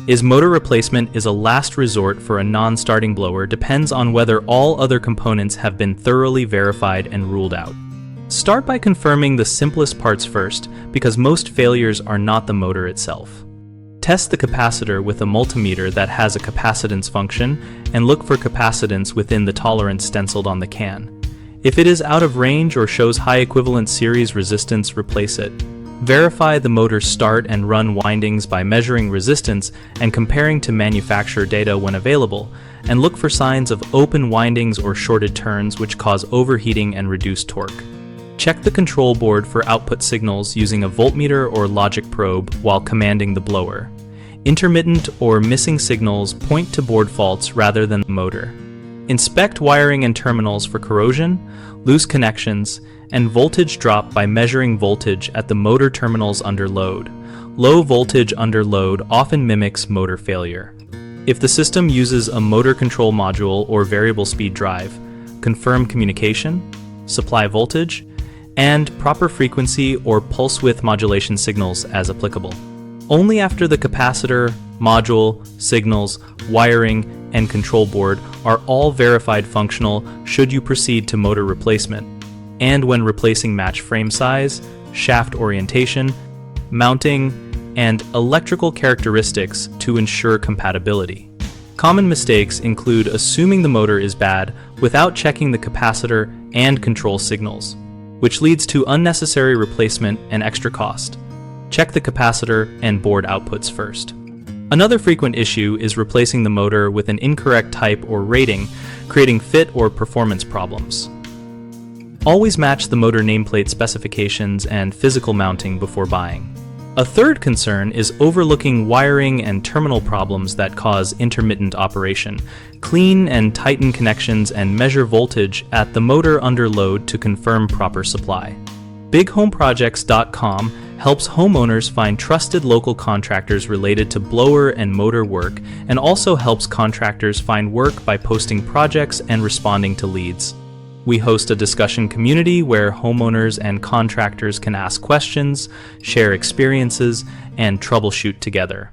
Is motor replacement is a last resort for a non-starting blower depends on whether all other components have been thoroughly verified and ruled out. Start by confirming the simplest parts first, because most failures are not the motor itself. Test the capacitor with a multimeter that has a capacitance function and look for capacitance within the tolerance stenciled on the can. If it is out of range or shows high equivalent series resistance, replace it. Verify the motor's start and run windings by measuring resistance and comparing to manufacturer data when available, and look for signs of open windings or shorted turns which cause overheating and reduce torque. Check the control board for output signals using a voltmeter or logic probe while commanding the blower. Intermittent or missing signals point to board faults rather than the motor. Inspect wiring and terminals for corrosion, loose connections, and voltage drop by measuring voltage at the motor terminals under load. Low voltage under load often mimics motor failure. If the system uses a motor control module or variable speed drive, confirm communication, supply voltage, and proper frequency or pulse width modulation signals as applicable. Only after the capacitor, module, signals, wiring, and control board are all verified functional should you proceed to motor replacement, and when replacing match frame size, shaft orientation, mounting, and electrical characteristics to ensure compatibility. Common mistakes include assuming the motor is bad without checking the capacitor and control signals, which leads to unnecessary replacement and extra cost. Check the capacitor and board outputs first. Another frequent issue is replacing the motor with an incorrect type or rating, creating fit or performance problems. Always match the motor nameplate specifications and physical mounting before buying. A third concern is overlooking wiring and terminal problems that cause intermittent operation. Clean and tighten connections and measure voltage at the motor under load to confirm proper supply. BigHomeProjects.com helps homeowners find trusted local contractors related to blower and motor work, and also helps contractors find work by posting projects and responding to leads. We host a discussion community where homeowners and contractors can ask questions, share experiences, and troubleshoot together.